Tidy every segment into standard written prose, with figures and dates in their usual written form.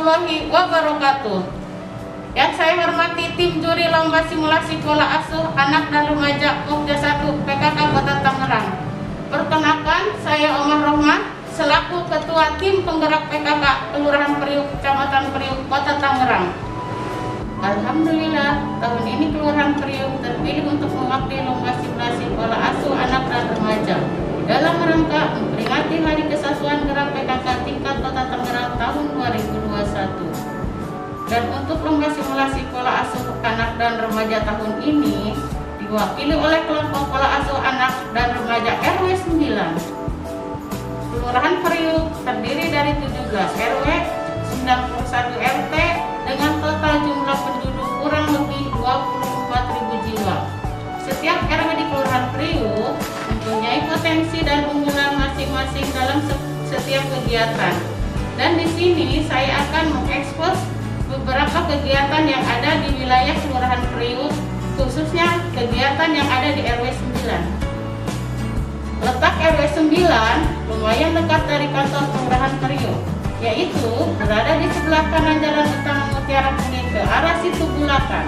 warahmatullahi wabarakatuh. Yang saya hormati tim juri lomba simulasi pola asuh anak dan remaja Pokja 1 PKK Kota Tangerang. Perkenalkan, saya Omah Rohmah selaku Ketua Tim Penggerak PKK Kelurahan Priuk, Kecamatan Priuk, Kota Tangerang. Alhamdulillah, tahun ini Kelurahan Priuk terpilih untuk mewakili lomba simulasi pola asuh anak dan remaja dalam rangka memperingati Hari Kesatuan Gerak PKK tingkat Kota Tangerang tahun 2021. Dan untuk lomba simulasi pola asuh anak dan remaja tahun ini diwakili oleh kelompok pola asuh anak dan remaja RW 9. Kelurahan Priuk terdiri dari 17 RW, 91 RT dengan total jumlah penduduk kurang lebih 24.000 jiwa. Setiap RW di Kelurahan Priuk mempunyai potensi dan unggulan masing-masing dalam setiap kegiatan. Dan di sini saya akan mengekspos beberapa kegiatan yang ada di wilayah Kelurahan Priuk, khususnya kegiatan yang ada di RW 9. Letak RW 9 lumayan dekat dari kantor Kelurahan Priuk, yaitu berada di sebelah kanan Jalan Utama Mutiara Kuning ke arah Situ Bulakan.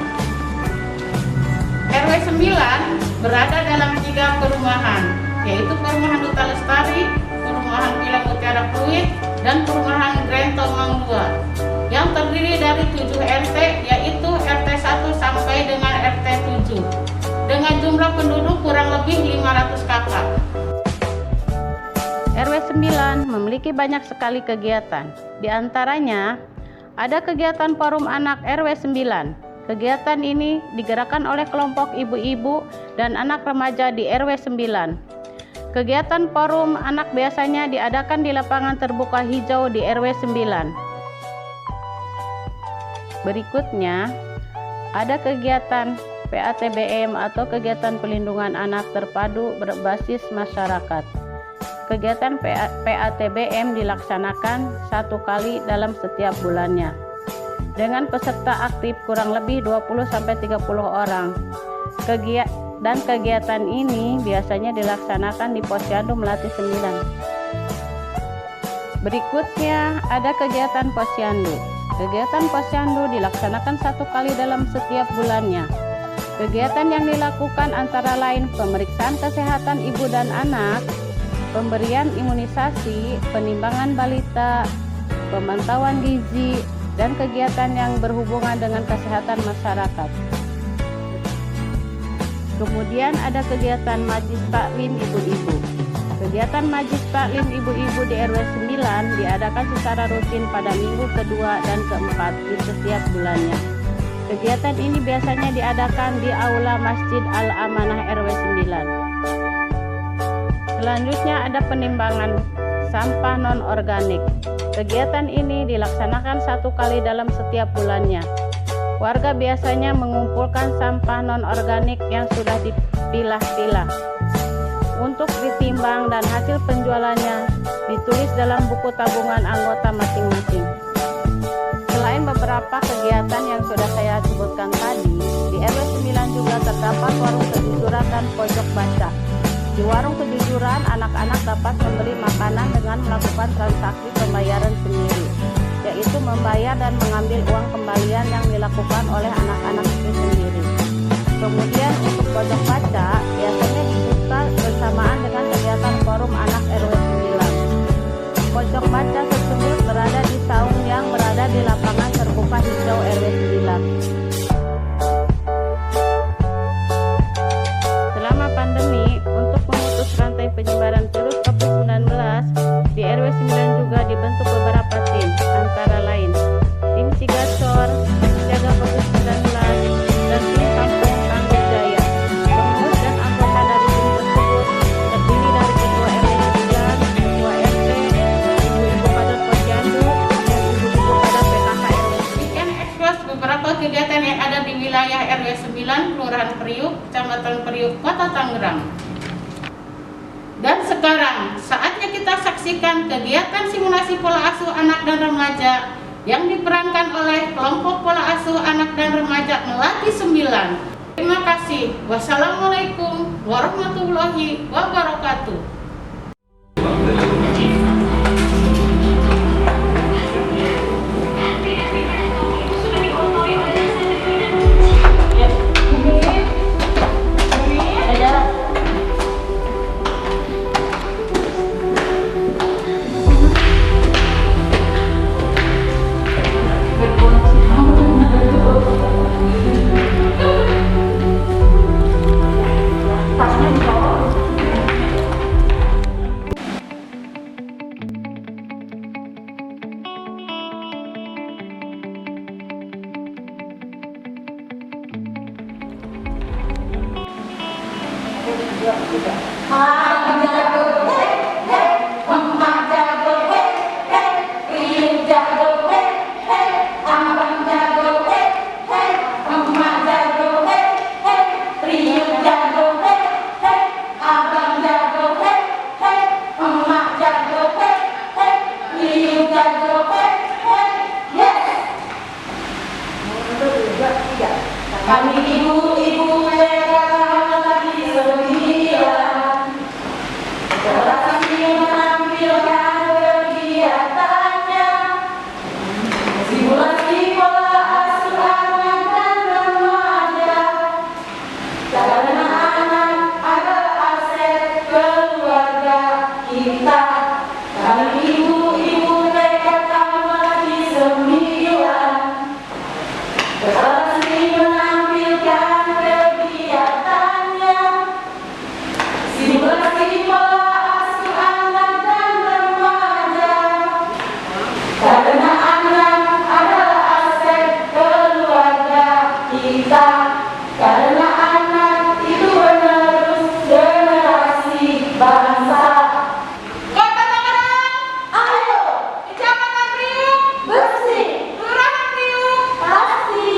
RW 9 berada dalam 3 perumahan, yaitu Perumahan Duta Lestari, Perumahan Villa Mutiara Pluit, dan Perumahan Grand Tomang 2, yang terdiri dari 7 RT, yaitu RT 1 sampai dengan RT 7, dengan jumlah penduduk kurang lebih 500 kakak. RW 9 memiliki banyak sekali kegiatan. Di antaranya, ada kegiatan Forum Anak RW 9. Kegiatan ini digerakkan oleh kelompok ibu-ibu dan anak remaja di RW 9. Kegiatan Forum Anak biasanya diadakan di lapangan terbuka hijau di RW 9. Berikutnya, ada kegiatan PATBM atau kegiatan pelindungan anak terpadu berbasis masyarakat. Kegiatan PATBM dilaksanakan 1 kali dalam setiap bulannya, dengan peserta aktif kurang lebih 20-30 orang. Dan kegiatan ini biasanya dilaksanakan di Posyandu Melati 9. Berikutnya ada kegiatan Posyandu. Kegiatan Posyandu dilaksanakan 1 kali dalam setiap bulannya. Kegiatan yang dilakukan antara lain pemeriksaan kesehatan ibu dan anak, pemberian imunisasi, penimbangan balita, pemantauan gizi, dan kegiatan yang berhubungan dengan kesehatan masyarakat. Kemudian ada kegiatan Majlis Taklim Ibu-Ibu. Kegiatan Majlis Taklim Ibu-Ibu di RW 9 diadakan secara rutin pada minggu kedua dan keempat di setiap bulannya. Kegiatan ini biasanya diadakan di Aula Masjid Al-Amanah RW 9. Selanjutnya ada penimbangan sampah non-organik. Kegiatan ini dilaksanakan 1 kali dalam setiap bulannya. Warga biasanya mengumpulkan sampah non-organik yang sudah dipilah-pilah untuk ditimbang dan hasil penjualannya ditulis dalam buku tabungan anggota masing-masing. Selain beberapa kegiatan yang sudah saya sebutkan tadi, di RW 9 juga terdapat warung kejujuran dan pojok baca. Di warung kejujuran, anak-anak dapat membeli makanan dengan melakukan transaksi pembayaran sendiri, yaitu membayar dan mengambil uang kembalian yang dilakukan oleh anak-anak itu sendiri. Kemudian untuk pojok baca biasanya dibuka bersamaan dengan kegiatan Forum Anak RW 9. Pojok baca tersebut berada di saung yang berada di lapangan terbuka hijau RW 9. Selama pandemi, untuk memutus rantai penyebaran virus COVID-19, di RW 9 juga dibentuk beberapa tim, antara lain tim Sigasor, jaga COVID-19, dan tim Kampung Tangguh Jaya. Pengurus dan anggota dari tim tersebut terdiri dari ketua RW 9, ketua RT, ibu-ibu kader Posyandu, dan ibu-ibu kader PKK RW 9. Demikian ekspos beberapa kegiatan yang ada di wilayah RW 9, Kelurahan Priuk, Kecamatan Priuk, Kota Tangerang. Dan sekarang saatnya kita saksikan kegiatan simulasi pola asuh anak dan remaja yang diperankan oleh kelompok pola asuh anak dan remaja Melati 9. Terima kasih. Wassalamualaikum warahmatullahi wabarakatuh. Abang jago, hei, hei, emak jago, hei, hei, Riu jago, hei, hei, abang jago, hei, hei, emak jago, hei, hei, Riu jago, hei, hei, abang jago, hei, hei, emak jago, hei, hei, Riu jago, hei, hei, yes. Kami ibu-ibu mereka lagi sembilan, berhasil menampilkan kegiatannya, simulasi pola asuh anak dan remaja, karena anak adalah aset keluarga kita. Kami ibu-ibu mereka lagi sembilan, berhasil menampilkan kegiatannya, simulasi pola asuh anak dan remaja, karena anak adalah aset keluarga kita, karena anak itu penerus generasi bangsa. Kota Tangerang, ayo, Kecamatan Priuk bersih, Kelurahan Priuk pasti.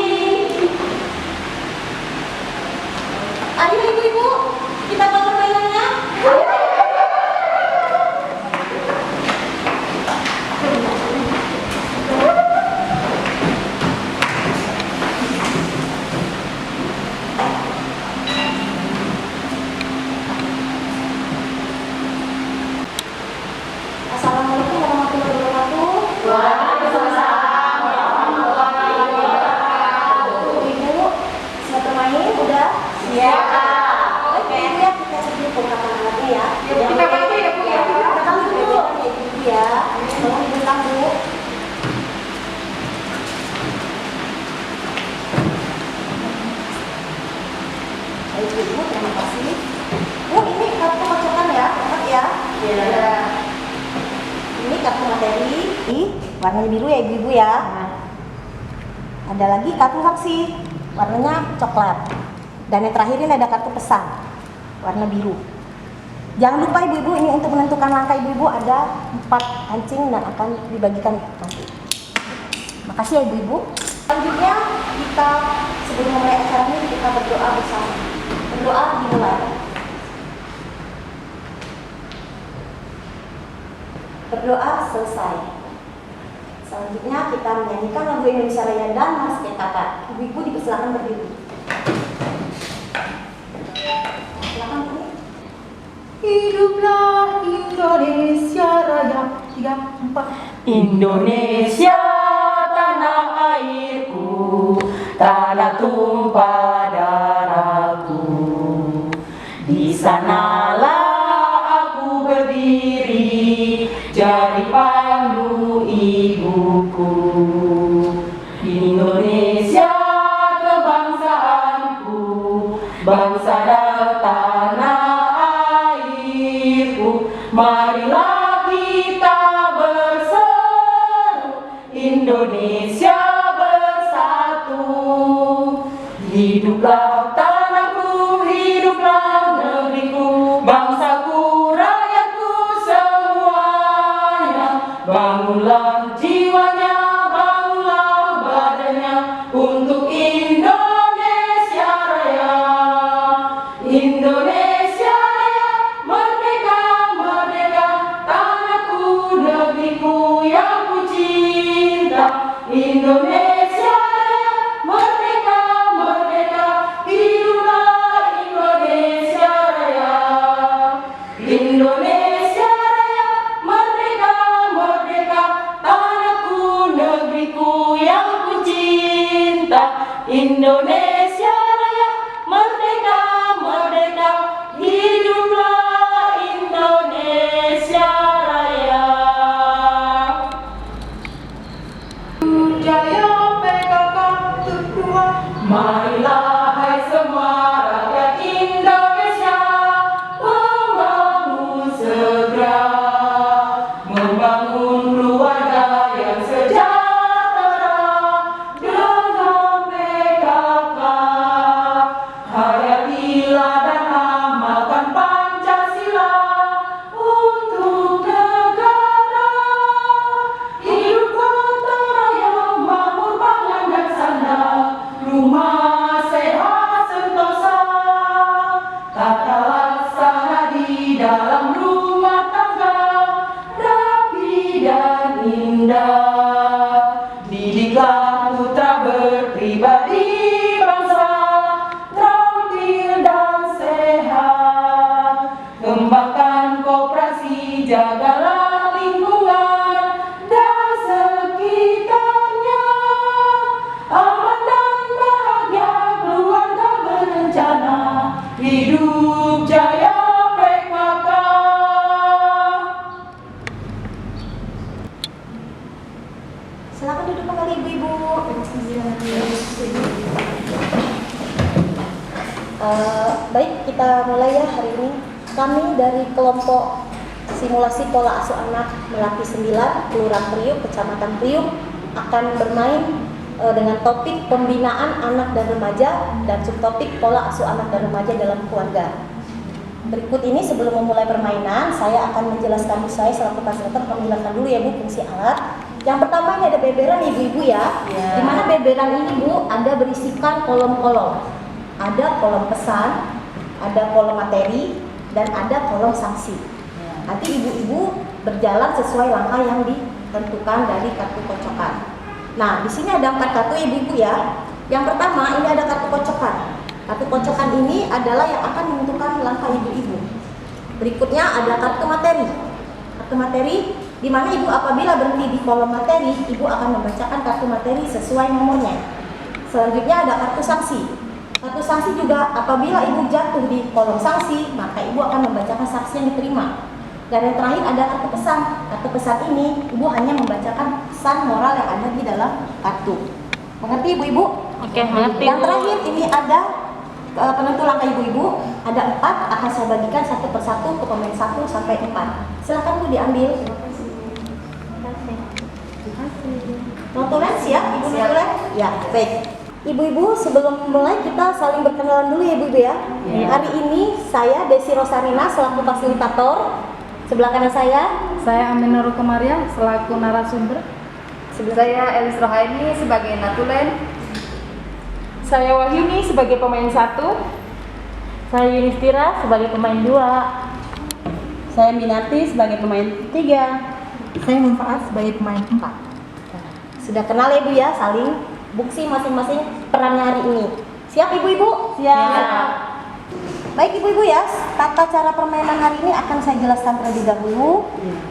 Ayo ibu-ibu, kita bangun mainannya. Assalamualaikum warahmatullahi wabarakatuh. Waalaikumsalam warahmatullahi wabarakatuh. Ibu, siap bermain? Udah? Siap. Oke, ya kita sebelum pengangkatan alatnya ya. Kita bantu ya Bu ya. Kita bantu dulu. Ya, tolong dibentak Bu. Baik Ibu, terima kasih. Bu, ini kartu kocokan ya, ingat ya. Iya. Ini kartu materi, warnanya biru ya ibu-ibu ya. Ada lagi kartu saksi, warnanya coklat. Dan yang terakhir ini ada kartu pesan, warna biru. Jangan lupa ibu-ibu, ini untuk menentukan langkah ibu-ibu ada 4 kancing dan akan dibagikan nanti. Makasih ya ibu-ibu. Selanjutnya kita sebelum memulai acara ini kita berdoa bersama. Berdoa dimulai. Berdoa selesai. Selanjutnya kita menyanyikan lagu Indonesia Raya dan Mas Kakak. Ibu-ibu dipersilakan berdiri. Silakan Bu. Hiduplah Indonesia Raya. 3, 4. Indonesia tanah airku, tanah tumpah darahku. Di sanalah aku berdiri, jadi pandu ibuku. Indonesia kebangsaanku, bangsa dan tanah airku. Marilah kita berseru, Indonesia bersatu. Hiduplah tanahku, hiduplah negeriku, bangsaku, rakyatku semuanya. Bangunlah jiwanya, bangunlah badannya untuk Indonesia Raya. Indonesia Raya, merdeka, merdeka, tanahku, negeriku yang ku cinta. Indonesia Raya, merdeka, merdeka, hiduplah Indonesia Raya. Indonesia Raya, merdeka, merdeka, tanahku, negeriku yang ku cinta. Indonesia Raya, merdeka, merdeka, hiduplah Indonesia Raya. Jaya PKK tertua. Marilah hai semua rakyat Indonesia, membangun segera, membangun keluarga yang sejahtera dengan PKK. Hayatilah dan amalkan Baik, kita mulai ya hari ini. Kami dari kelompok simulasi pola asuh anak Melati 9, Kelurahan Priuk, Kecamatan Priuk akan bermain dengan topik pembinaan anak dan remaja dan subtopik pola asuh anak dan remaja dalam keluarga. Berikut ini sebelum memulai permainan, saya akan menjelaskan saya selaku fasilitator menjelaskan dulu ya Bu fungsi alat. Yang pertama ini ada beberan ibu-ibu ya. Di mana beberan ini Bu ada berisikan kolom-kolom. Ada kolom pesan, ada kolom materi, dan ada kolom sanksi. Nanti ibu-ibu berjalan sesuai langkah yang ditentukan dari kartu kocokan. Nah, di sini ada 4 kartu ibu-ibu ya. Yang pertama ini ada kartu kocokan. Kartu kocokan ini adalah yang akan menentukan langkah ibu-ibu. Berikutnya ada kartu materi. Kartu materi di mana ibu apabila berhenti di kolom materi, ibu akan membacakan kartu materi sesuai nomornya. Selanjutnya ada kartu sanksi. Kartu sanksi juga apabila ibu jatuh di kolom sanksi, maka ibu akan membacakan sanksi yang diterima. Dan yang terakhir ada kartu pesan. Kartu pesan ini ibu hanya membacakan pesan moral yang ada di dalam kartu. Mengerti ibu-ibu? Oke, mengerti. Yang terakhir ini ada penentu langkah ibu-ibu. Ada 4, akan saya bagikan satu persatu ke pemain 1 sampai 4. Silakan Bu diambil. Notulen siap? Ibu notulen? Ya, baik. Ibu-ibu sebelum mulai kita saling berkenalan dulu ya ibu-ibu ya. Hari ini saya Desi Rosarina selaku fasilitator. Sebelah kanan Saya Aminah Rukomaria selaku narasumber. Saya Elis Rohaini sebagai Natulen. Saya Wahyuni sebagai pemain 1. Saya Yunistira sebagai pemain 2. Saya Minati sebagai pemain 3. Saya Munfaat sebagai pemain 4. Sudah kenal ya ibu ya, saling buksi masing-masing perannya hari ini. Siap ibu-ibu? Siap. Baik ibu-ibu ya, tata cara permainan hari ini akan saya jelaskan terlebih dahulu.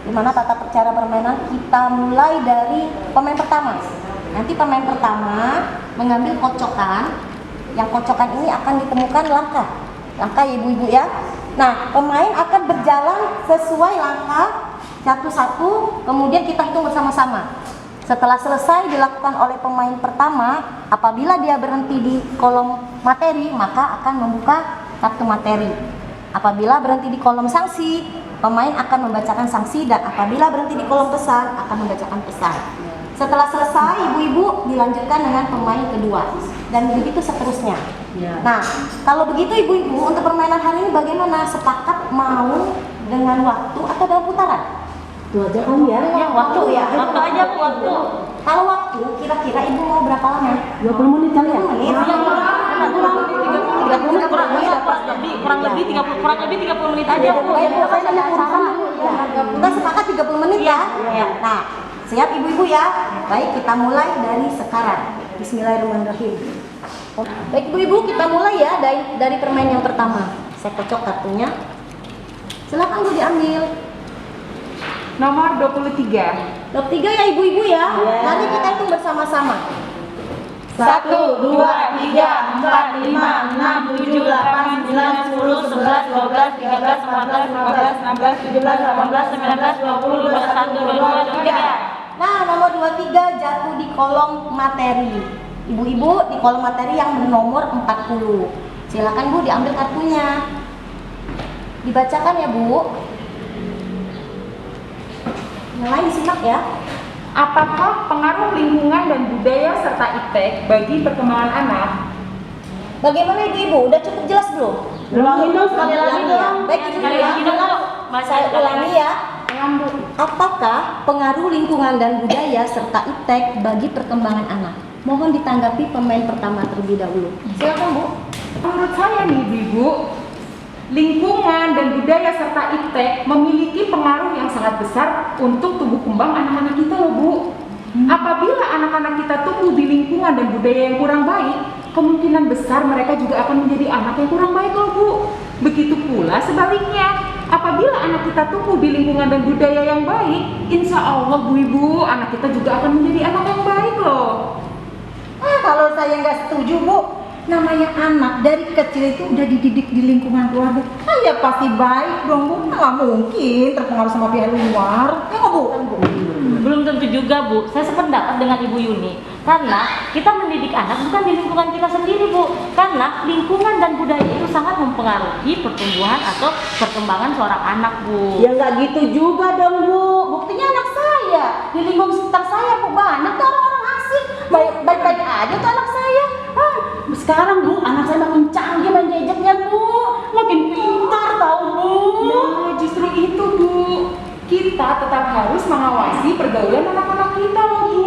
Dimana tata cara permainan kita mulai dari pemain pertama. Nanti pemain pertama mengambil kocokan. Yang kocokan ini akan ditemukan langkah ibu-ibu ya. Nah, pemain akan berjalan sesuai langkah satu-satu, kemudian kita hitung bersama-sama. Setelah selesai dilakukan oleh pemain pertama, apabila dia berhenti di kolom materi, maka akan membuka kartu materi. Apabila berhenti di kolom sanksi, pemain akan membacakan sanksi, dan apabila berhenti di kolom pesan, akan membacakan pesan. Setelah selesai, ibu-ibu dilanjutkan dengan pemain kedua, dan begitu seterusnya. Nah, kalau begitu ibu-ibu untuk permainan hari ini bagaimana? Sepakat mau dengan waktu atau dalam putaran? Itu aja kan ya? Waktu ya. Waktu aja Bu, waktu. Kalau waktu kira-kira ibu mau berapa lama? 20 menit kali ya? 20 menit. Kurang lebih 30 menit aja Bu. Kita sepakat 30 menit ya. Nah, siap ibu-ibu ya. Baik, kita mulai dari sekarang. Bismillahirrahmanirrahim. Baik ibu-ibu, kita mulai ya dari permainan yang pertama. Saya kocok kartunya. Silakan Bu diambil. Nomor 23. 23 ya ibu-ibu ya. Nanti kita hitung bersama-sama. 1, 2, 3, 4, 5, 6, 7, 8, 9, 10, 11, 12, 13, 14, 15, 16, 17, 18, 19, 20, 21, 22, 23. Nah, nomor 23 jatuh di kolom materi. Ibu-ibu di kolom materi yang bernomor 40. Silakan Bu diambil kartunya. Dibacakan ya Bu. Yang lain disimak ya. Apakah pengaruh lingkungan dan budaya serta iptek bagi perkembangan anak? Bagaimana ibu-ibu? Udah cukup jelas belum? Ulangin dong, sekali lagi ya. dong. Baik ibu Sekali ya. lagi dong, Bu. Saya ulangi ya. Apakah pengaruh lingkungan dan budaya serta iptek bagi perkembangan anak? Mohon ditanggapi pemain pertama terlebih dahulu. Silakan Bu. Menurut saya nih ibu, lingkungan dan budaya serta iptek memiliki pengaruh yang sangat besar untuk tumbuh kembang anak-anak kita loh Bu. Apabila anak-anak kita tumbuh di lingkungan dan budaya yang kurang baik, kemungkinan besar mereka juga akan menjadi anak yang kurang baik loh Bu. Begitu pula sebaliknya, apabila anak kita tumbuh di lingkungan dan budaya yang baik, insya Allah Bu Ibu, anak kita juga akan menjadi anak yang baik loh. Kalau saya nggak setuju Bu, namanya anak dari kecil itu udah dididik di lingkungan keluarga, ya pasti baik dong Bu. Nggak mungkin terpengaruh sama pihak luar, ya nggak Bu? Belum tentu juga, Bu. Saya sependapat dengan Ibu Yuni. Karena kita mendidik anak bukan di lingkungan kita sendiri, Bu. Karena lingkungan dan budaya itu sangat mempengaruhi pertumbuhan atau perkembangan seorang anak, Bu. Ya nggak gitu juga dong Bu. Buktinya anak saya di lingkungan sekitar saya Bu banyak tuh orang-orang asing. Baik-baik aja tuh anak saya. Sekarang Bu anak saya makin canggih main gadgetnya Bu, makin pintar tahu Bu. Nah, justru itu, Bu. Kita tetap harus mengawasi pergaulan anak-anak kita loh, Bu.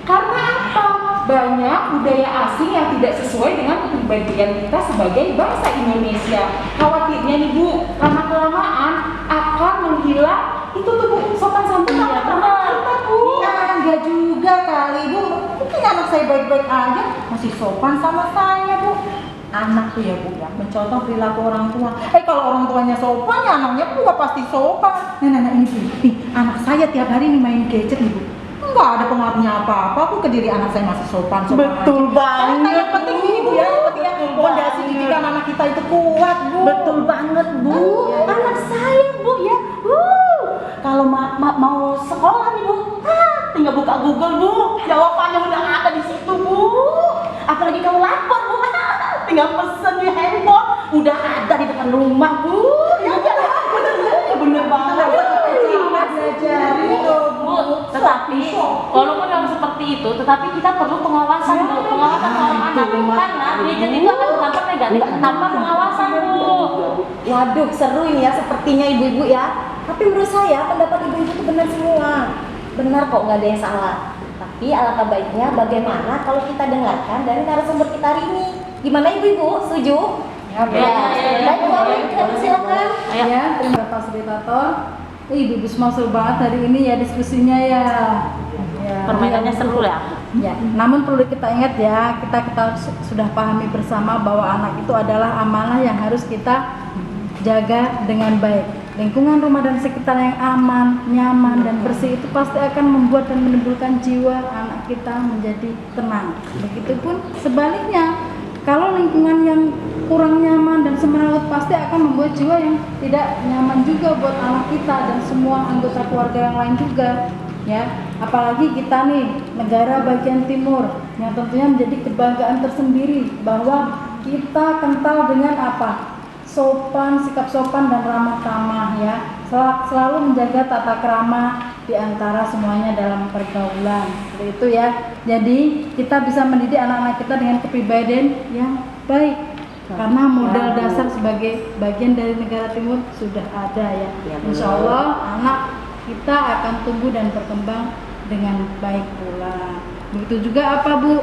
Karena apa? Banyak budaya asing yang tidak sesuai dengan kepribadian kita sebagai bangsa Indonesia. Khawatirnya nih, Bu, lama-kelamaan akan menghilang itu tuh, Bu, sopan santun anak-anak kita, Bu. Enggak juga kali Bu. Mungkin anak saya baik-baik aja, masih sopan sama saya Bu. Anak tuh ya Bu ya, mencontoh perilaku orang tua. Kalau orang tuanya sopan ya anaknya juga pasti sopan. Nah ini Bu, nih anak saya tiap hari nih main gadget nih Bu. Enggak ada pengaruhnya apa-apa Bu ke diri anak saya, masih sopan. Betul banget. Yang penting ini Bu ya, yang penting ya fondasi didikan anak kita itu kuat Bu. Betul banget Bu. Anak saya Bu ya. Kalau mau sekolah nih Bu, tinggal buka Google Bu. Jawabannya udah ada di situ Bu. Apalagi kalau lapar Bu, tinggal pesen di handphone, udah ada di depan rumah Bu. Ya bener banget. Bu, tetapi walaupun yang seperti itu, tetapi kita perlu pengawasan, Bu. Pengawasan seorang anak. Karena gadget itu akan berdampak negatif tanpa pengawasan, Bu. Waduh, seru ini ya sepertinya ibu-ibu ya. Tapi menurut saya pendapat ibu-ibu itu benar semua. Benar kok, nggak ada yang salah. Tapi alangkah baiknya bagaimana kalau kita dengarkan dari narasumber kita hari ini. Gimana ibu-ibu? Setuju? Ya. Baik, kita silakan. Ya, terima kasih fasilitator. Ibu-ibu semua seru banget hari ini ya diskusinya ya. Permainannya seru ya. Ya, namun perlu kita ingat ya, kita sudah pahami bersama bahwa anak itu adalah amanah yang harus kita jaga dengan baik. Lingkungan rumah dan sekitar yang aman, nyaman, dan bersih itu pasti akan membuat dan menimbulkan jiwa anak kita menjadi tenang. Begitupun sebaliknya, kalau lingkungan yang kurang nyaman dan semerawut pasti akan membuat jiwa yang tidak nyaman juga buat anak kita dan semua anggota keluarga yang lain juga. Ya, apalagi kita nih negara bagian timur yang tentunya menjadi kebanggaan tersendiri bahwa kita kental dengan apa? Sopan, sikap sopan dan ramah tamah ya. Selalu menjaga tata krama di antara semuanya dalam pergaulan. Seperti itu ya. Jadi kita bisa mendidik anak-anak kita dengan kepribadian yang baik. Karena modal dasar sebagai bagian dari negara timur sudah ada ya. Insya Allah anak kita akan tumbuh dan berkembang dengan baik pula. Begitu juga apa Bu?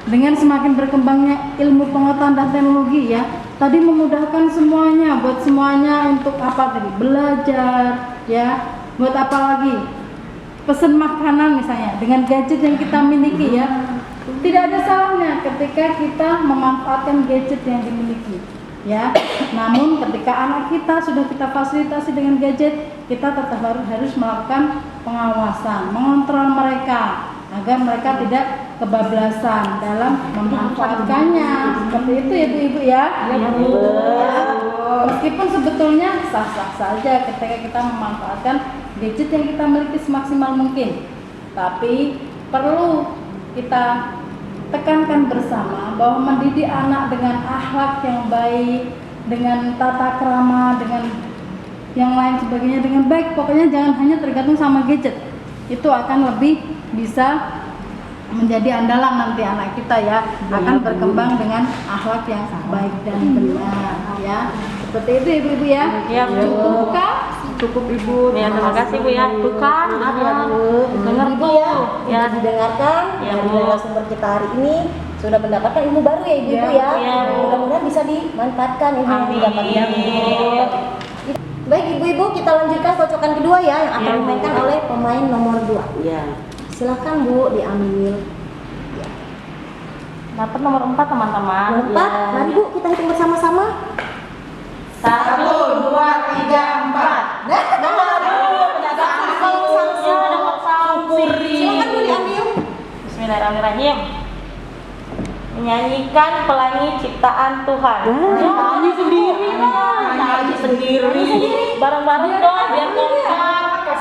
Dengan semakin berkembangnya ilmu pengetahuan dan teknologi ya, tadi memudahkan semuanya, buat semuanya untuk apa tadi? Belajar ya, buat apa lagi? Pesen makanan misalnya, dengan gadget yang kita miliki ya. Tidak ada salahnya ketika kita memanfaatkan gadget yang dimiliki ya. Namun ketika anak kita sudah kita fasilitasi dengan gadget, kita tetap harus melakukan pengawasan, mengontrol mereka agar mereka tidak kebablasan dalam memanfaatkannya. Seperti itu ya Bu-ibu ya. Meskipun sebetulnya sah-sah saja ketika kita memanfaatkan gadget yang kita miliki semaksimal mungkin, tapi perlu kita tekankan bersama bahwa mendidik anak dengan akhlak yang baik, dengan tata krama, dengan yang lain sebagainya dengan baik, pokoknya jangan hanya tergantung sama gadget. Itu akan lebih bisa menjadi andalan nanti anak kita ya, akan berkembang dengan akhlak yang baik dan benar ya. Seperti itu Ibu-ibu ya. Iya, Bu. Cukup kan? Cukup Ibu. Ya, terima kasih Bu ya. Tuh kan, Maaf ya Bu. dengar Ibu Bu. ya. Ya. Didengarkan Ya, dari Bu. narasumber kita hari ini sudah mendapatkan ilmu baru ya Ibu-ibu ya. Iya, Bu. Mudah-mudahan bisa dimanfaatkan ilmu yang Amin. didapatkan. Baik Ibu-ibu, kita lanjutkan kocokan kedua ya yang akan Iya, Bu. dimainkan oleh pemain nomor 2. Iya. Silakan Bu diambil. Dapat nomor 4 teman-teman. Nomor 4, mari Bu kita hitung bersama-sama. 1, 2, 3, 4. Silakan Bu diambil. Bismillahirrahmanirrahim. Menyanyikan pelangi ciptaan Tuhan. Nyanyi sendiri lah. Nyanyi sendiri. Bareng-bareng dong biar kompak.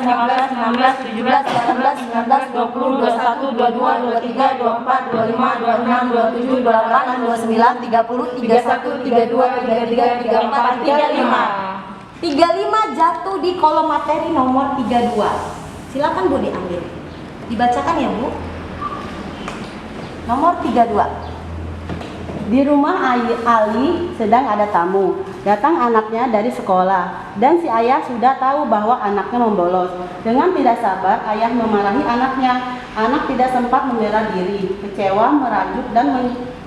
15, 16, 17, 18, 19, 20, 21, 22, 23, 24, 25, 26, 27, 28, 29, 30, 31, 32, 33, 34, 35. 35 jatuh di kolom materi nomor 32. Silakan Bu diambil. Dibacakan ya Bu. Nomor 32. Di rumah Ali sedang ada tamu. Datang anaknya dari sekolah dan si ayah sudah tahu bahwa anaknya membolos. Dengan tidak sabar, ayah memarahi anaknya. Anak tidak sempat membela diri, kecewa, merajuk dan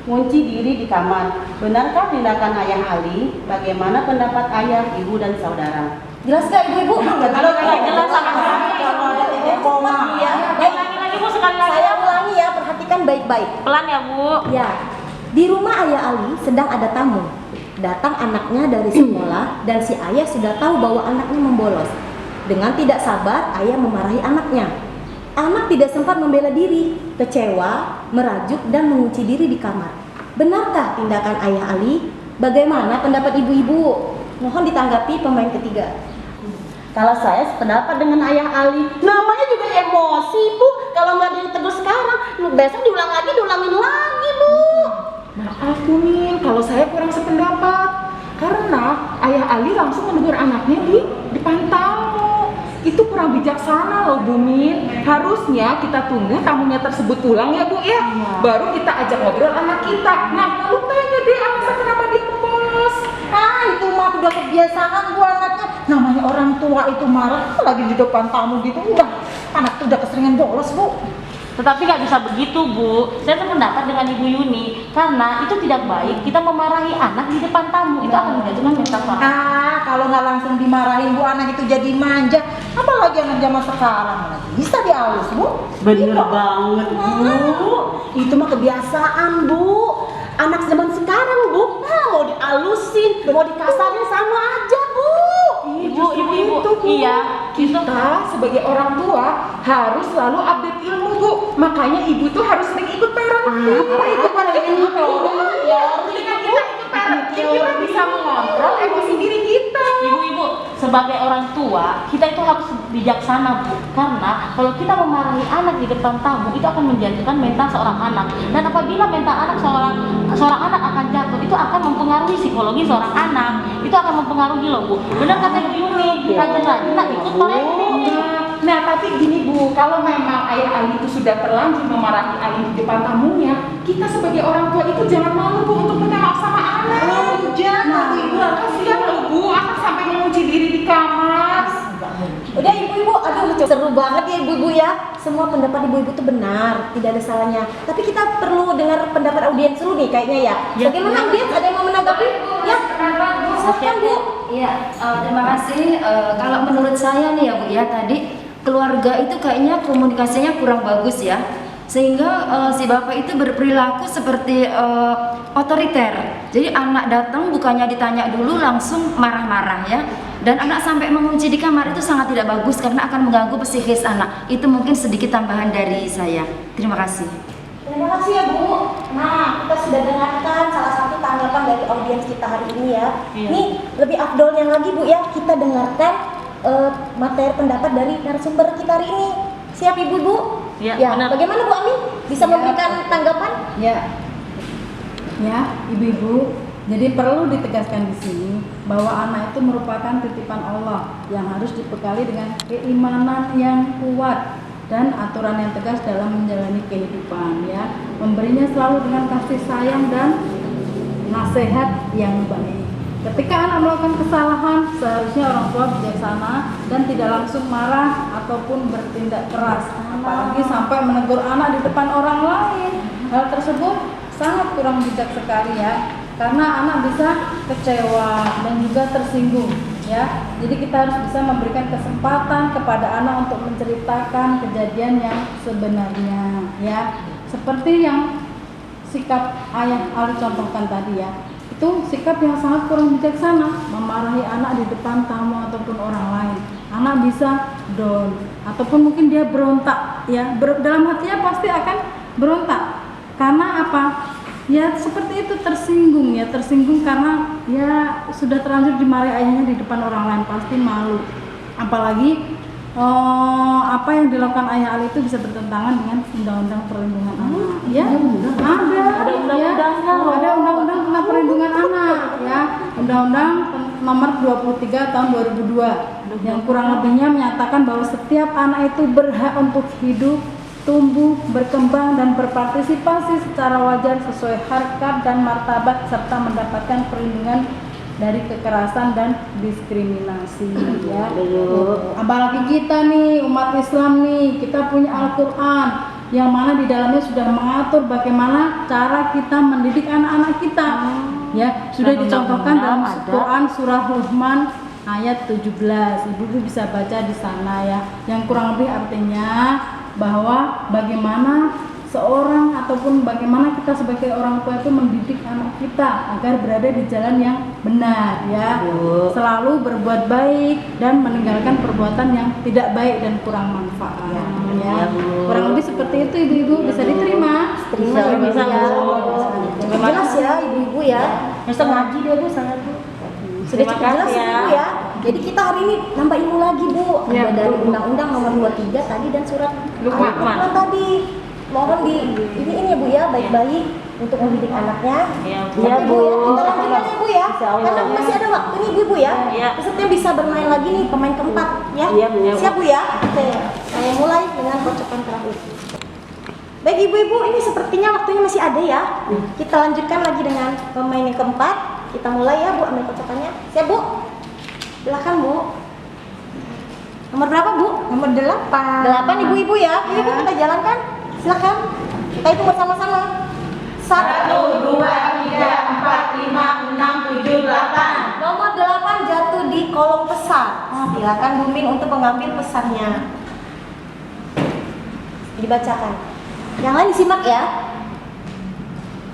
mengunci diri di kamar. Benarkah tindakan ayah Ali? Bagaimana pendapat ayah, ibu dan saudara? Jelas gak Ibu-ibu? jelas sama-sama. Ya, Ulangi lagi Bu, sekali lagi. saya ulangi ya, perhatikan baik-baik. Pelan ya Bu. Ya, di rumah ayah Ali sedang ada tamu. Datang anaknya dari sekolah dan si ayah sudah tahu bahwa anaknya membolos. Dengan tidak sabar, ayah memarahi anaknya. Anak tidak sempat membela diri, kecewa, merajuk dan mengunci diri di kamar. Benarkah tindakan ayah Ali? Bagaimana pendapat ibu-ibu? Mohon ditanggapi pemain ketiga. Kalau saya sependapat dengan ayah Ali, namanya juga emosi Bu. Kalau nggak ditegur sekarang, besok diulangin lagi Bu. Maaf Bu Min, kalau saya kurang sependapat. Karena ayah Ali langsung menegur anaknya di depan tamu. Itu kurang bijaksana loh Bu Min. Harusnya kita tunggu tamunya tersebut pulang ya Bu ya. Baru kita ajak ngobrol anak kita. Nah, lalu tanya deh alasan kenapa dia membolos. Itu mah udah kebiasaan Bu anaknya. Namanya orang tua itu marah lagi di depan tamu gitu. Udah, anak tuh udah keseringan bolos Bu. Tetapi nggak bisa begitu Bu. Saya sependapat dengan Ibu Yuni karena itu tidak baik kita memarahi anak di depan tamu. Itu akan menjatuhkan mental seorang. Kalau nggak langsung dimarahin Bu, anak itu jadi manja. Apalagi anak zaman sekarang lagi bisa dihalus Bu. Bener banget Bu. Itu mah kebiasaan Bu. Anak zaman sekarang Bu, mau dialusin, mau dikasarin sama aja Bu. Ibu, iya. Kita sebagai orang tua harus selalu update ilmu Bu. Makanya ibu tuh harus sering ikut parenting. Itu kan Ya, ketika kita ikut parenting, kita bisa mengontrol emosi diri kita. Ibu-ibu, sebagai orang tua, kita itu harus bijaksana Bu. Karena kalau kita memarahi anak di depan tamu, itu akan menjatuhkan mental seorang anak. Dan apabila mental anak seorang anak akan jatuh, itu akan mempengaruhi psikologi seorang anak. Itu akan mempengaruhi loh Bu. Benar kata Ibu Yuni, rajin-rajin ikut parenting. Nah, tapi gini Bu, kalau memang ayah Ali itu sudah terlanjur memarahi Ali di depan tamunya, kita sebagai orang tua itu jangan malu Bu untuk minta maaf sama anak. Jangan Ibu, kasihan loh Bu, anak sampai mengunci diri di kamar. Udah ibu-ibu, aduh seru banget ya ibu-ibu ya. Semua pendapat ibu-ibu itu benar, tidak ada salahnya. Tapi kita perlu dengar pendapat audiens dulu nih kayaknya ya. Bagaimana audiens? Ada yang mau menanggapi? Ya, silakan Bu. Iya, terima kasih. Kalau menurut saya nih ya Bu ya, tadi keluarga itu kayaknya komunikasinya kurang bagus ya, sehingga si bapak itu berperilaku seperti otoriter. Jadi anak datang bukannya ditanya dulu langsung marah-marah ya, dan anak sampai mengunci di kamar itu sangat tidak bagus karena akan mengganggu psikis anak. Itu mungkin sedikit tambahan dari saya. Terima kasih. Terima kasih ya Bu. Nah, kita sudah dengarkan salah satu tanggapan dari audiens kita hari ini ya. Nih, lebih afdolnya lagi Bu ya, kita dengarkan materi pendapat dari narasumber kita hari ini. Siap Ibu-ibu? Ya, Ya, benar. bagaimana Bu Amin? Bisa memberikan tanggapan? Ya, ibu-ibu, Jadi perlu ditegaskan di sini bahwa anak itu merupakan titipan Allah yang harus dibekali dengan keimanan yang kuat dan aturan yang tegas dalam menjalani kehidupan, ya. Memberinya selalu dengan kasih sayang dan nasihat yang baik. Ketika anak melakukan kesalahan, seharusnya orang tua bijaksana dan tidak langsung marah ataupun bertindak keras, apalagi sampai menegur anak di depan orang lain. Hal tersebut sangat kurang bijak sekali, ya, karena anak bisa kecewa dan juga tersinggung, ya. Jadi kita harus bisa memberikan kesempatan kepada anak untuk menceritakan kejadian yang sebenarnya, ya. Seperti yang sikap ayah Ali contohkan tadi, ya. Itu sikap yang sangat kurang bijaksana, memarahi anak di depan tamu ataupun orang lain. Anak bisa down ataupun mungkin dia berontak, ya. Dalam hatinya pasti akan berontak. Karena apa? Ya seperti itu, tersinggung, ya, tersinggung karena ya sudah terlanjur dimarahi ayahnya di depan orang lain, pasti malu. Apalagi apa yang dilakukan ayah Ali itu bisa bertentangan dengan undang-undang perlindungan anak. Ya, ada undang-undangnya, ada undang-undang tentang perlindungan anak, ya, undang-undang nomor 23 tahun 2002 yang kurang lebihnya menyatakan bahwa setiap anak itu berhak untuk hidup, tumbuh, berkembang dan berpartisipasi secara wajar sesuai harkat dan martabat serta mendapatkan perlindungan dari kekerasan dan diskriminasi, ya. Apalagi kita nih umat Islam nih, kita punya Al-Qur'an yang mana di dalamnya sudah mengatur bagaimana cara kita mendidik anak-anak kita. Ya, sudah dicontohkan dalam Quran surah Luqman ayat 17. Ibu bisa baca di sana, ya. Yang kurang lebih artinya bahwa bagaimana seorang ataupun bagaimana kita sebagai orang tua itu mendidik anak kita agar berada di jalan yang benar, ya. Selalu berbuat baik dan meninggalkan perbuatan yang tidak baik dan kurang manfaat, ya. Kurang lebih seperti itu, ibu-ibu. Bisa diterima? Terima ya, Bisa, ya. Bu. Jelas ya ibu-ibu, ya. Bisa ngaji dia, Bu, sangat, Bu. Sudah Terima cukup jelas kasih, ya. ibu, ya. Jadi kita hari ini nambah ilmu lagi, Bu. Ya, Ada dari betul. Undang-Undang nomor 23 tadi dan surat Luqman. Al-Luqman tadi. Mohon ini ya Bu, ya, baik-baik untuk mendidik anaknya. Iya, Bu. Oke, Bu, ya. Kita lanjutkan ya Bu, ya. Insya Allah, Karena ya. masih ada waktu nih Ibu, ya. Iya. Peserta bisa bermain lagi nih, pemain keempat, ya. Iya, Bu, ya, Bu. Siap Bu, ya. Oke. Saya mulai dengan kocokan terakhir. Baik ibu-ibu, ini sepertinya waktunya masih ada, ya. Kita lanjutkan lagi dengan pemain yang keempat. Kita mulai ya Bu, ambil kocokannya. Siap Bu? Silakan Bu. Nomor berapa Bu? Nomor 8. 8 ibu-ibu, ya. Ibu kita jalankan. Silakan. Kita hitung bersama-sama. 1, 2, 3, 4, 5, 6, 7, 8. Nomor 8 jatuh di kolom pesan. Silakan Bu Min untuk mengambil pesannya. Dibacakan. Yang lain disimak, ya.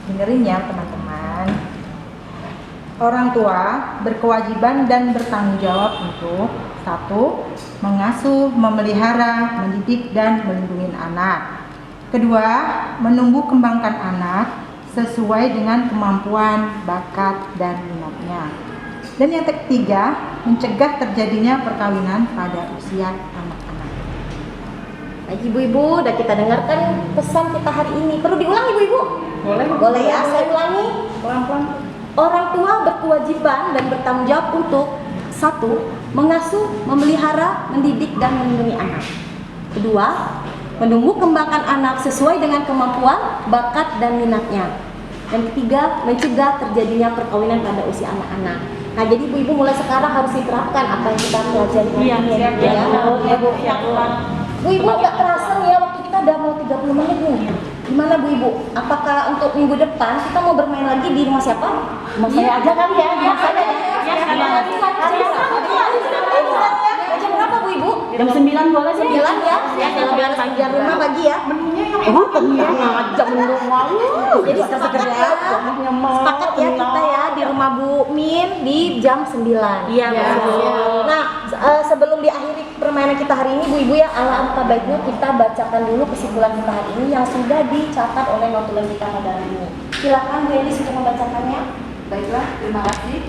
Dengerin ya teman-teman. Orang tua berkewajiban dan bertanggung jawab untuk 1. Mengasuh, memelihara, mendidik dan melindungi anak. 2. Menumbuh kembangkan anak sesuai dengan kemampuan, bakat dan minatnya. Dan yang ketiga, mencegah terjadinya perkawinan pada usia anak-anak. Baik ibu-ibu, udah kita dengarkan pesan kita hari ini. Perlu diulang ibu-ibu? Boleh. Boleh ya, saya ulangi. Pelan-pelan. Orang tua berkewajiban dan bertanggung jawab untuk 1. Mengasuh, memelihara, mendidik dan melindungi anak. 2. Menumbuh kembangkan anak sesuai dengan kemampuan, bakat dan minatnya. Dan 3. Mencegah terjadinya perkawinan pada usia anak-anak. Nah, jadi ibu-ibu mulai sekarang harus diterapkan apa yang kita pelajari hari Iya, ini, siap, ya. ya. Ya, Bu. Siap, Bu. Bu Ibu nggak terasa nih ya, waktu kita udah mau 30 menit nih. Gimana Bu Ibu? Apakah untuk minggu depan kita mau bermain lagi di rumah siapa? Rumah saya aja kali ya. Rumah saya ya. Jam berapa Bu Ibu? Jam 9 boleh sih? 9 ya. Ya, Kalau jam 9 beres pagi. kerja rumah pagi ya. Tenang aja menurut Jadi sepakat ya. Sepakat ya kita ya di rumah Bu Min di jam 9. Iya, Bu. Nah, sebelum diakhiri permainan kita hari ini, Bu Ibu ya, alangkah baiknya kita bacakan dulu kesimpulan kita hari ini yang sudah dicatat oleh notulen kita pada hari ini. Silakan Bu Elis untuk membacakannya. Baiklah, terima kasih.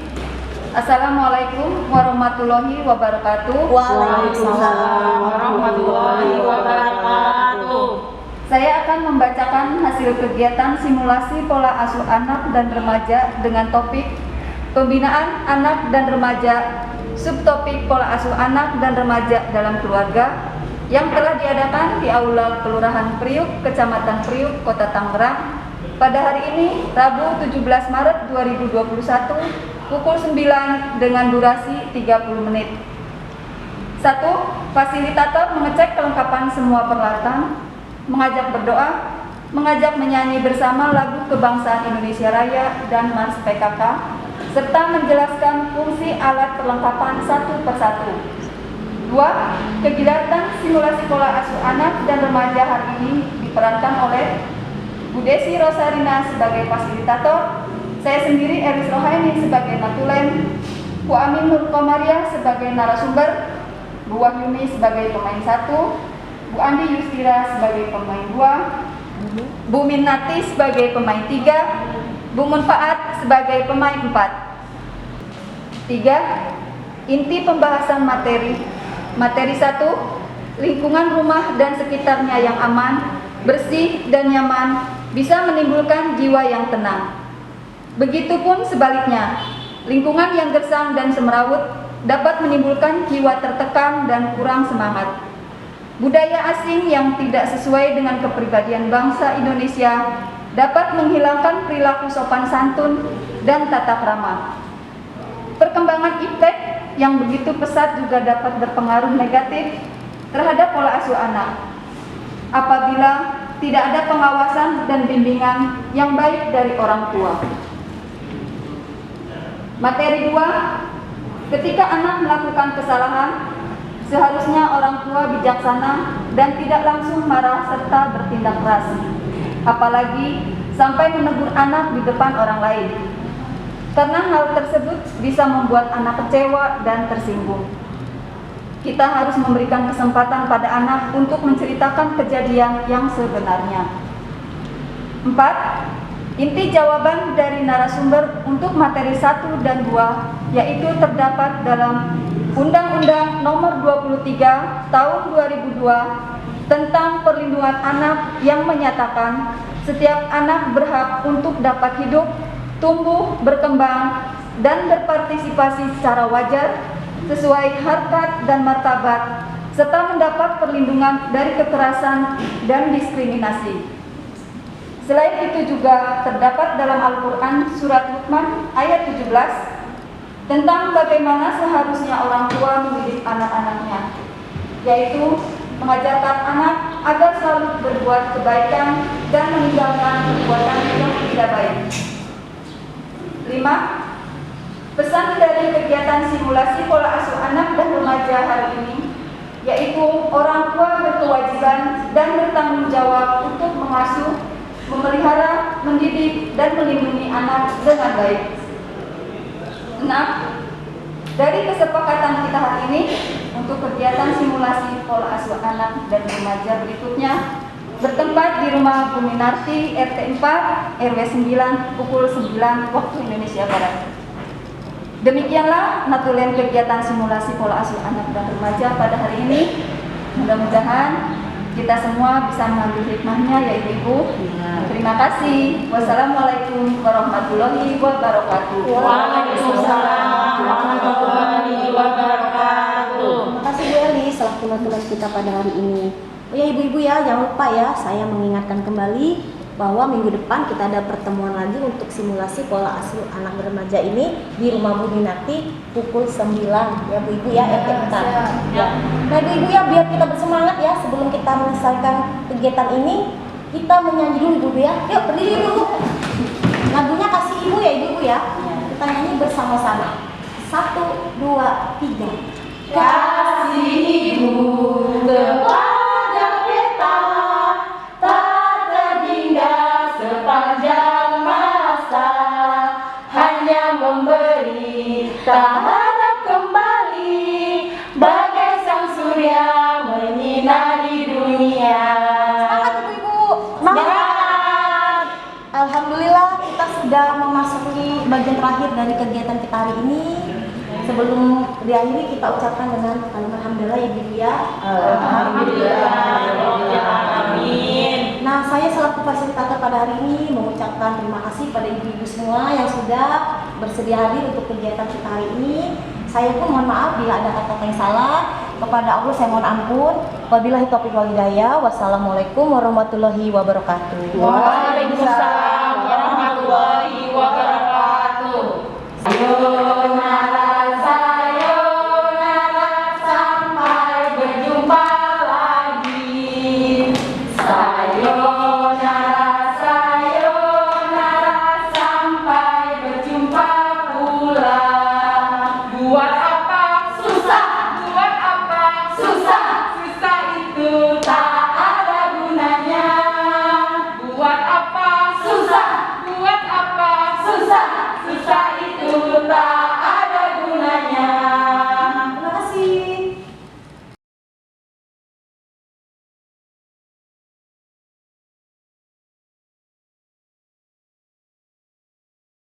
Assalamualaikum warahmatullahi wabarakatuh. Waalaikumsalam warahmatullahi wabarakatuh. Saya akan membacakan hasil kegiatan simulasi pola asuh anak dan remaja dengan topik Pembinaan Anak dan Remaja, subtopik Pola Asuh Anak dan Remaja dalam Keluarga, yang telah diadakan di Aula Kelurahan Priuk, Kecamatan Priuk, Kota Tangerang pada hari ini, Rabu 17 Maret 2021, pukul 9 dengan durasi 30 menit. 1. Fasilitator mengecek kelengkapan semua peralatan, mengajak berdoa, mengajak menyanyi bersama lagu Kebangsaan Indonesia Raya dan Mars PKK, serta menjelaskan fungsi alat perlengkapan satu persatu. 2. Kegiatan simulasi pola asuh anak dan remaja hari ini diperankan oleh Bu Desi Rosarina sebagai fasilitator, saya sendiri Eris Rohaini sebagai natulen, Bu Amin Nur Komaria sebagai narasumber, Bu Wahyuni sebagai pemain 1, Bu Andi Yustira sebagai pemain 2, Bu Minati sebagai pemain 3, Bu Munfaat sebagai pemain 4. 3. Inti pembahasan materi 1. Lingkungan rumah dan sekitarnya yang aman, bersih dan nyaman bisa menimbulkan jiwa yang tenang. Begitupun sebaliknya, lingkungan yang gersang dan semrawut dapat menimbulkan jiwa tertekan dan kurang semangat. Budaya asing yang tidak sesuai dengan kepribadian bangsa Indonesia dapat menghilangkan perilaku sopan santun dan tata krama. Perkembangan iptek yang begitu pesat juga dapat berpengaruh negatif terhadap pola asuh anak apabila tidak ada pengawasan dan bimbingan yang baik dari orang tua. Materi 2, ketika anak melakukan kesalahan, seharusnya orang tua bijaksana dan tidak langsung marah serta bertindak keras, apalagi sampai menegur anak di depan orang lain. Karena hal tersebut bisa membuat anak kecewa dan tersinggung. Kita harus memberikan kesempatan pada anak untuk menceritakan kejadian yang sebenarnya. 4. Inti jawaban dari narasumber untuk materi 1 dan 2 yaitu terdapat dalam Undang-Undang Nomor 23 Tahun 2002 tentang Perlindungan Anak yang menyatakan setiap anak berhak untuk dapat hidup, tumbuh, berkembang, dan berpartisipasi secara wajar sesuai harkat dan martabat, serta mendapat perlindungan dari kekerasan dan diskriminasi. Selain itu juga terdapat dalam Al-Quran Surat Luqman ayat 17 tentang bagaimana seharusnya orang tua mendidik anak-anaknya, yaitu mengajarkan anak agar selalu berbuat kebaikan dan meninggalkan perbuatan yang tidak baik. 5. Pesan dari kegiatan simulasi pola asuh anak dan remaja hari ini yaitu orang tua berkewajiban dan bertanggung jawab untuk mengasuh, memelihara, mendidik, dan melindungi anak dengan baik. 6. Dari kesepakatan kita hari ini untuk kegiatan simulasi pola asuh anak dan remaja berikutnya bertempat di rumah Bu Minarti RT 4 RW 9 pukul 9 waktu Indonesia Barat. Demikianlah natulen kegiatan simulasi pola asuh anak dan remaja pada hari ini. Mudah-mudahan kita semua bisa mengambil hikmahnya ya Ibu. Terima kasih. Wassalamualaikum warahmatullahi wabarakatuh. Waalaikumsalam warahmatullahi wabarakatuh. Terima kasih Bu Eli selaku natulen kita pada hari ini. Oh ya ibu-ibu ya, jangan lupa ya, saya mengingatkan kembali bahwa minggu depan kita ada pertemuan lagi untuk simulasi pola asuh anak remaja ini di rumah Bu Minati pukul 9 ya Bu Ibu ya, RT 4. Ya. Nah Bu Ibu ya, biar kita bersemangat ya sebelum kita menyelesaikan kegiatan ini, kita menyanyi dulu Bu ya. Yuk berdiri dulu. Lagunya kasih Ibu ya Ibu ya. Kita nyanyi bersama-sama. 1, 2, 3. Kasih Ibu kepada kita tak terhingga sepanjang masa, hanya memberi tak harap kembali, bagai sang surya menyinari dunia. Semangat Ibu-ibu. Semangat. Alhamdulillah kita sudah memasuki bagian terakhir dari kegiatan kita hari ini. Sebelum diakhiri kita ucapkan dengan kalimat alhamdulillah ya Ibu ya. Alhamdulillah. Amin. Nah saya selaku pada hari ini mengucapkan terima kasih pada ibu-ibu semua yang sudah bersedia hadir untuk kegiatan kita hari ini. Saya pun mohon maaf bila ada kata-kata yang salah. Kepada Allah saya mohon ampun. Wabillahi taufiq wal hidayah. Wassalamualaikum warahmatullahi wabarakatuh. Waalaikumsalam.